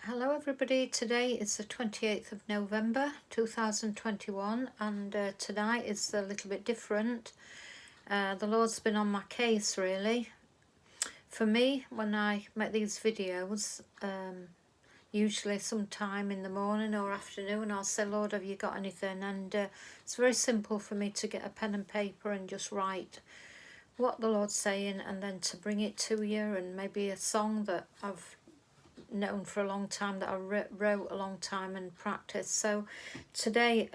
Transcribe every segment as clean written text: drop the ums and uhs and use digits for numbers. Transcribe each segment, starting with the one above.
Hello everybody, today is the 28th of November 2021 and tonight is a little bit different. The Lord's been on my case really. For me, when I make these videos, usually sometime in the morning or afternoon, I'll say, Lord, have you got anything? And it's very simple for me to get a pen and paper and just write what the Lord's saying and then to bring it to you, and maybe a song that I've known for a long time, that I wrote a long time and practiced. So today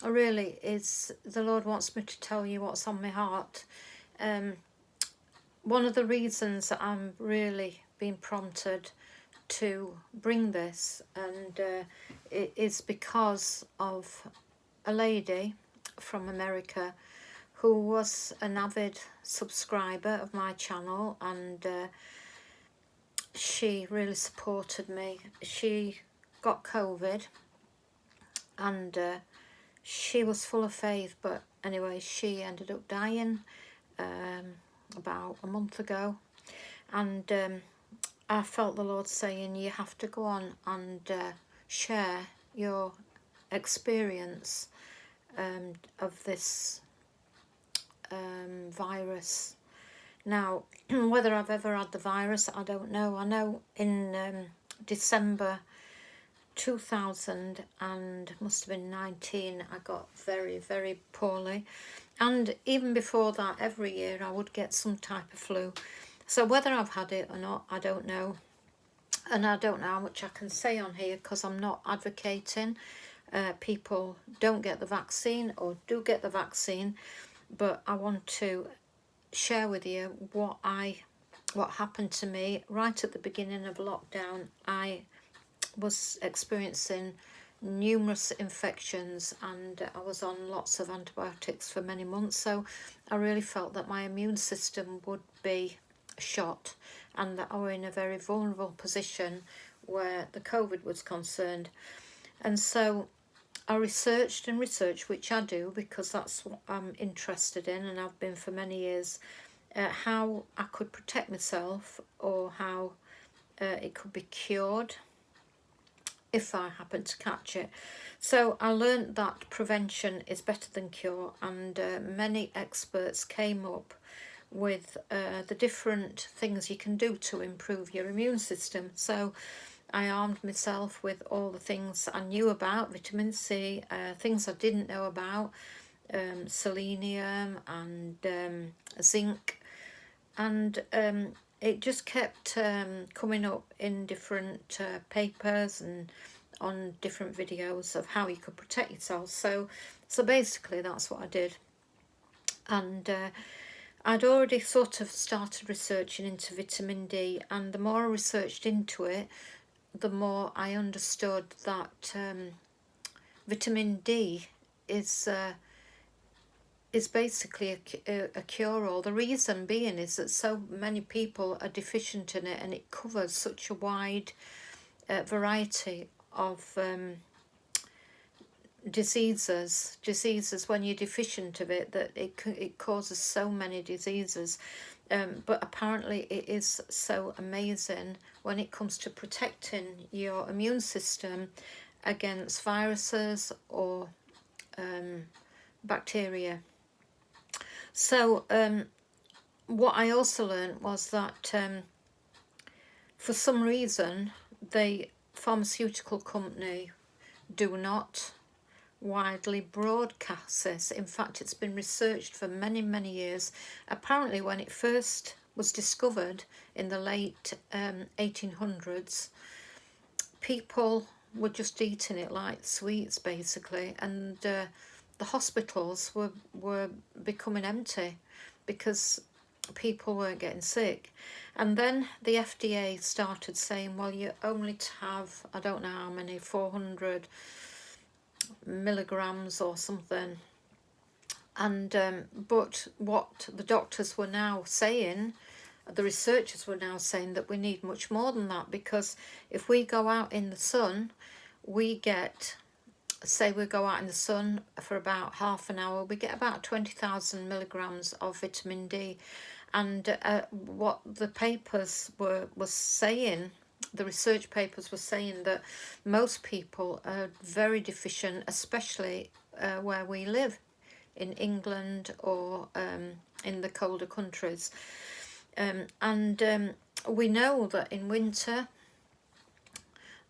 really is the Lord wants me to tell you what's on my heart. One of the reasons that I'm really being prompted to bring this, and it is because of a lady from America who was an avid subscriber of my channel, and she really supported me. She got COVID and she was full of faith, but anyway, she ended up dying about a month ago, and I felt the Lord saying, you have to go on and share your experience of this virus. Now, whether I've ever had the virus, I don't know. I know in December 2000 and must have been 19, I got very, very poorly. And even before that, every year I would get some type of flu. So whether I've had it or not, I don't know. And I don't know how much I can say on here because I'm not advocating people don't get the vaccine or do get the vaccine. But I want to share with you what happened to me right at the beginning of lockdown. I was experiencing numerous infections and I was on lots of antibiotics for many months, so I really felt that my immune system would be shot and that I were in a very vulnerable position where the COVID was concerned. And so I researched and researched, which I do because that's what I'm interested in and I've been for many years, how I could protect myself or how it could be cured if I happen to catch it. So I learned that prevention is better than cure, and many experts came up with the different things you can do to improve your immune system. So I armed myself with all the things I knew about, vitamin C, things I didn't know about, selenium and zinc, and it just kept coming up in different papers and on different videos of how you could protect yourself. So basically that's what I did. And I'd already sort of started researching into vitamin D, and the more I researched into it, the more I understood that vitamin D is basically a cure-all. The reason being is that so many people are deficient in it, and it covers such a wide variety of diseases when you're deficient of it, that it causes so many diseases. But apparently it is so amazing when it comes to protecting your immune system against viruses or bacteria. So what I also learned was that for some reason the pharmaceutical company do not widely broadcast this. In fact, it's been researched for many, many years. Apparently when it first was discovered in the late 1800s, people were just eating it like sweets basically, and the hospitals were becoming empty because people weren't getting sick. And then the FDA started saying, well, you only have, I don't know how many, 400 milligrams or something. And but what the doctors were now saying, the researchers were now saying, that we need much more than that, because if we go out in the sun, we get, say we go out in the sun for about half an hour, we get about 20,000 milligrams of vitamin D. And what the papers was saying the research papers were saying that most people are very deficient, especially where we live, in England or in the colder countries. And we know that in winter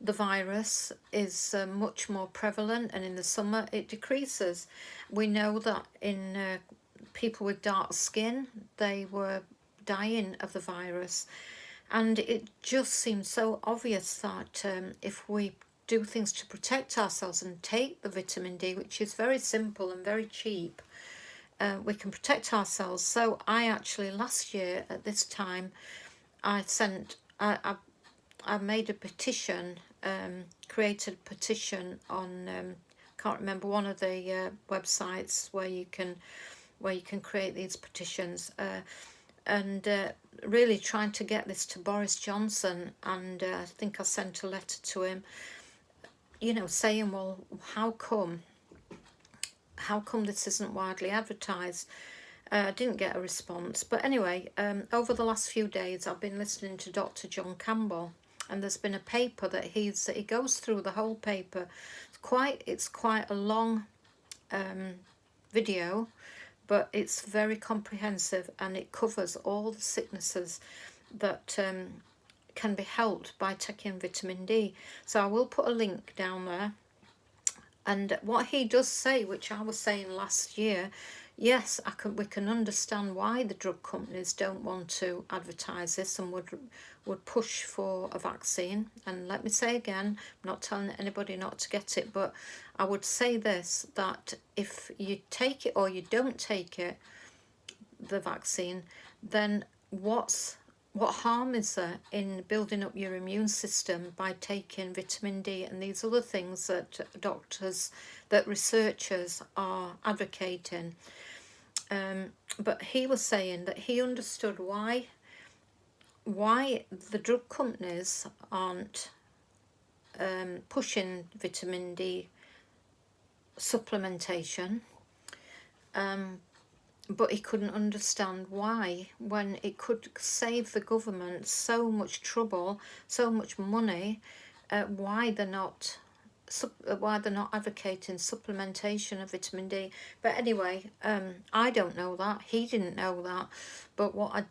the virus is much more prevalent, and in the summer it decreases. We know that in people with dark skin, they were dying of the virus. And it just seems so obvious that if we do things to protect ourselves and take the vitamin D, which is very simple and very cheap, we can protect ourselves. So I actually, last year at this time, I made a petition, created a petition on, can't remember, one of the websites where you can create these petitions, and really trying to get this to Boris Johnson. And I think I sent a letter to him, you know, saying, well, how come this isn't widely advertised? I didn't get a response. But anyway, over the last few days I've been listening to Dr. John Campbell, and there's been a paper that he goes through the whole paper. It's quite a long video, but it's very comprehensive, and it covers all the sicknesses that can be helped by taking vitamin D. So I will put a link down there. And what he does say, which I was saying last year, yes, we can understand why the drug companies don't want to advertise this and would push for a vaccine. And let me say again, I'm not telling anybody not to get it, but I would say this, that if you take it or you don't take it, the vaccine, then what harm is there in building up your immune system by taking vitamin D and these other things that researchers are advocating? But he was saying that he understood why the drug companies aren't pushing vitamin D supplementation, but he couldn't understand why, when it could save the government so much trouble, so much money, why they're not advocating supplementation of vitamin D. But anyway, I don't know that, he didn't know that, but what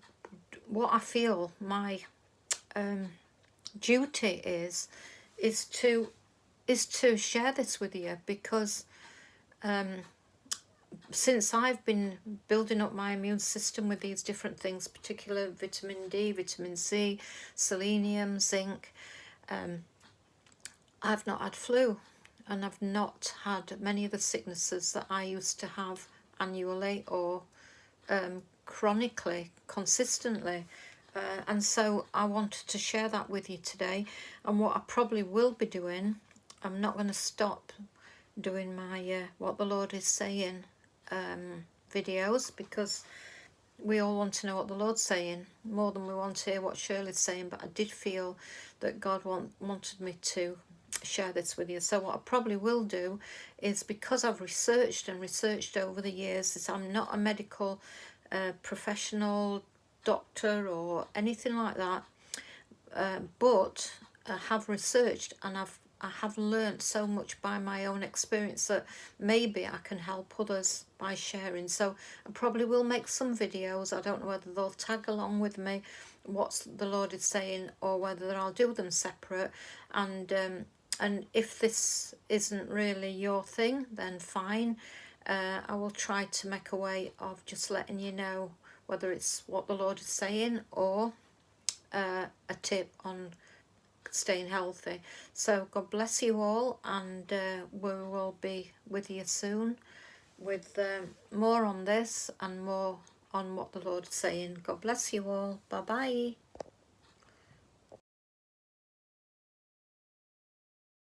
I feel my duty is to share this with you, because since I've been building up my immune system with these different things, particular vitamin D, vitamin C, selenium, zinc, I've not had flu, and I've not had many of the sicknesses that I used to have annually or chronically, consistently. And so I wanted to share that with you today. And what I probably will be doing, I'm not going to stop doing my what the Lord is saying videos, because we all want to know what the Lord's saying more than we want to hear what Shirley's saying. But I did feel that God wanted me to share this with you. So what I probably will do is, because I've researched over the years, is I'm not a medical professional, doctor or anything like that, but I have researched, and I have learned so much by my own experience that maybe I can help others by sharing. So I probably will make some videos. I don't know whether they'll tag along with me what the Lord is saying, or whether I'll do them separate. And if this isn't really your thing, then fine. I will try to make a way of just letting you know whether it's what the Lord is saying or a tip on staying healthy. So God bless you all, and we will be with you soon with more on this and more on what the Lord is saying. God bless you all. Bye bye.